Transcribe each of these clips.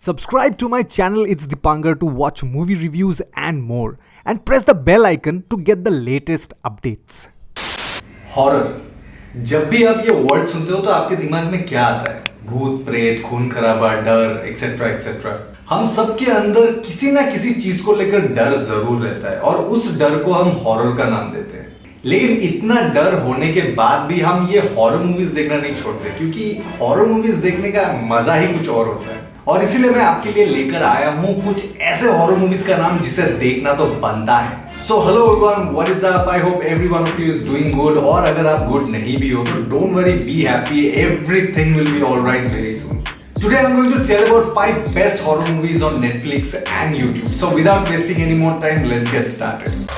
Subscribe to my channel It's Dipankar to watch movie reviews and more. And press the bell icon to get the latest updates. Horror. जब भी आप ये word सुनते हो तो आपके दिमाग में क्या आता है? भूत, प्रेत, खून खराबा, डर, एक्सेट्रा एक्सेट्रा। हम सबके अंदर किसी ना किसी चीज को लेकर डर जरूर रहता है और उस डर को हम हॉरर का नाम देते हैं। लेकिन इतना डर होने के बाद भी हम ये हॉरर मूवीज देखना नहीं छोड़ते, क्योंकि हॉरर मूवीज देखने का मजा ही कुछ और होता है। और इसीलिए मैं आपके लिए लेकर आया हूँ कुछ ऐसे हॉरर मूवीज का नाम जिसे देखना तो बनता है। So hello everyone, what is up? I hope every one of you is doing good. और अगर आप good नहीं भी हो तो don't worry, be happy. Everything will be alright very soon. Today I'm going to tell about 5 best horror movies on Netflix and YouTube. So without wasting any more time, let's get started.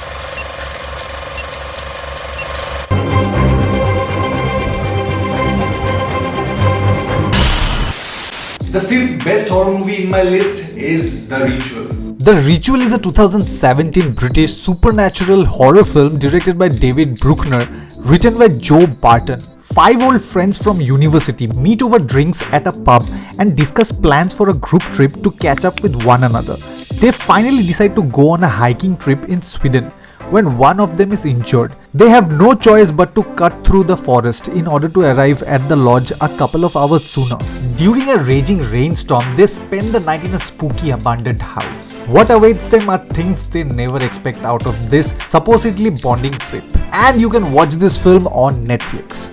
The 5th best horror movie in my list is The Ritual. The Ritual is a 2017 British supernatural horror film directed by David Bruckner, written by Joe Barton. 5 old friends from university meet over drinks at a pub and discuss plans for a group trip to catch up with one another. They finally decide to go on a hiking trip in Sweden. When one of them is injured, they have no choice but to cut through the forest in order to arrive at the lodge a couple of hours sooner. During a raging rainstorm, they spend the night in a spooky abandoned house. What awaits them are things they never expect out of this supposedly bonding trip. And you can watch this film on Netflix.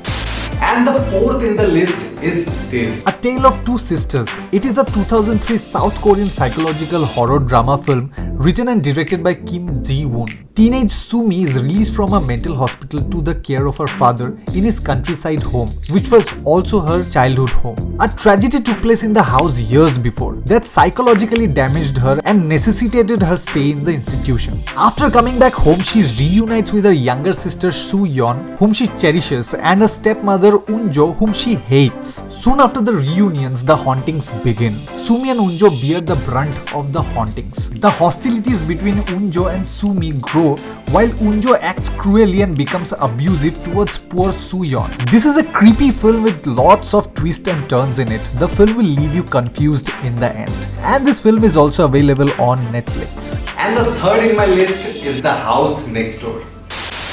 And the 4th in the list is this. A Tale of Two Sisters. It is a 2003 South Korean psychological horror drama film written and directed by Kim Ji-woon. Teenage Sumi is released from a mental hospital to the care of her father in his countryside home, which was also her childhood home. A tragedy took place in the house years before that psychologically damaged her and necessitated her stay in the institution. After coming back home, she reunites with her younger sister Soo-yeon, whom she cherishes, and her stepmother Unjo, whom she hates. Soon after the reunions, the hauntings begin. Sumi and Unjo bear the brunt of the hauntings. The hostilities between Unjo and Sumi grow while Unjo acts cruelly and becomes abusive towards poor Soo-yeon. This is a creepy film with lots of twists and turns in it. The film will leave you confused in the end. And this film is also available on Netflix. And the 3rd in my list is The House Next Door.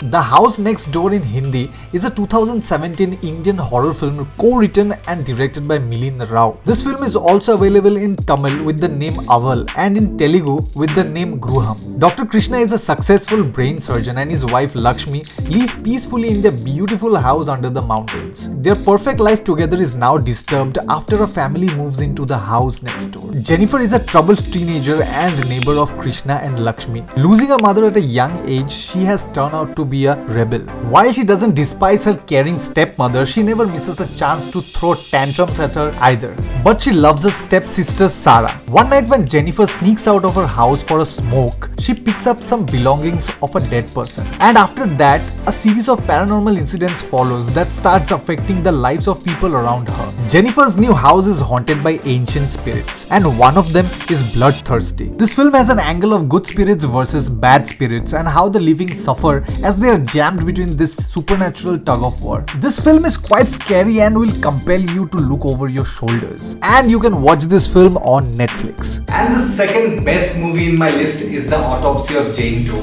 The House Next Door in Hindi is a 2017 Indian horror film co-written and directed by Milind Rao. This film is also available in Tamil with the name Aval and in Telugu with the name Gruham. Dr. Krishna is a successful brain surgeon and his wife Lakshmi live peacefully in their beautiful house under the mountains. Their perfect life together is now disturbed after a family moves into the house next door. Jennifer is a troubled teenager and neighbor of Krishna and Lakshmi. Losing her mother at a young age, she has turned out to be a rebel. While she doesn't despise her caring stepmother, she never misses a chance to throw tantrums at her either. But she loves her stepsister Sarah. One night when Jennifer sneaks out of her house for a smoke, she picks up some belongings of a dead person. And after that, a series of paranormal incidents follows that starts affecting the lives of people around her. Jennifer's new house is haunted by ancient spirits, and one of them is bloodthirsty. This film has an angle of good spirits versus bad spirits and how the living suffer as they are jammed between this supernatural tug of war. This film is quite scary and will compel you to look over your shoulders. And you can watch this film on Netflix. And the 2nd best movie in my list is The Autopsy of Jane Doe.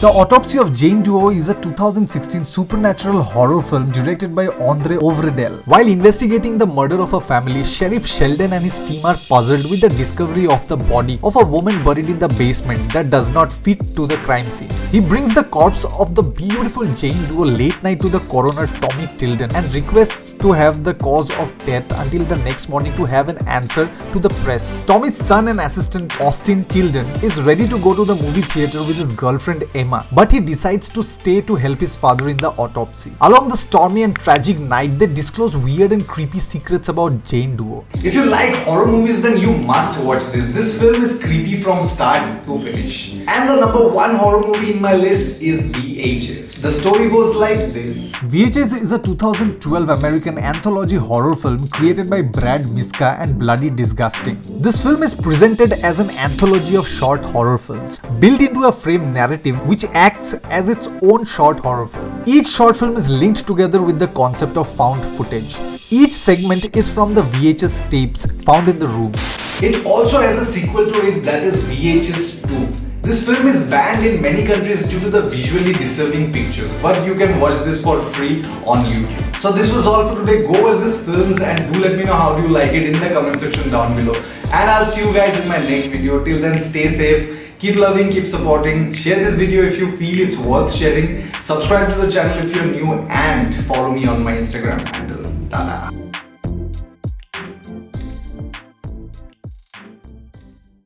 The Autopsy of Jane Doe is a 2016 supernatural horror film directed by Andre Ovredel. While investigating the murder of a family, Sheriff Sheldon and his team are puzzled with the discovery of the body of a woman buried in the basement that does not fit to the crime scene. He brings the corpse of the beautiful Jane Doe late night to the coroner Tommy Tilden and requests to have the cause of death until the next morning to have an answer to the press. Tommy's son and assistant Austin Tilden is ready to go to the movie theater with his girlfriend Emma, but he decides to stay to help his father in the autopsy. Along the stormy and tragic night, they disclose weird and creepy secrets about Jane Doe. If you like horror movies, then you must watch this. This film is creepy from start to finish. And the number 1 horror movie in my list is VHS. The story goes like this. VHS is a 2012 American anthology horror film created by Brad Miska and Bloody Disgusting. This film is presented as an anthology of short horror films, built into a frame narrative which acts as its own short horror film. Each short film is linked together with the concept of found footage. Each segment is from the VHS tapes found in the room. It also has a sequel to it, that is VHS 2. This film is banned in many countries due to the visually disturbing pictures, but you can watch this for free on YouTube. So this was all for today. Go watch these films and do let me know how do you like it in the comment section down below. And I'll see you guys in my next video. Till then, stay safe, keep loving, keep supporting. Share this video if you feel it's worth sharing. Subscribe to the channel if you're new and follow me on my Instagram handle. Tada!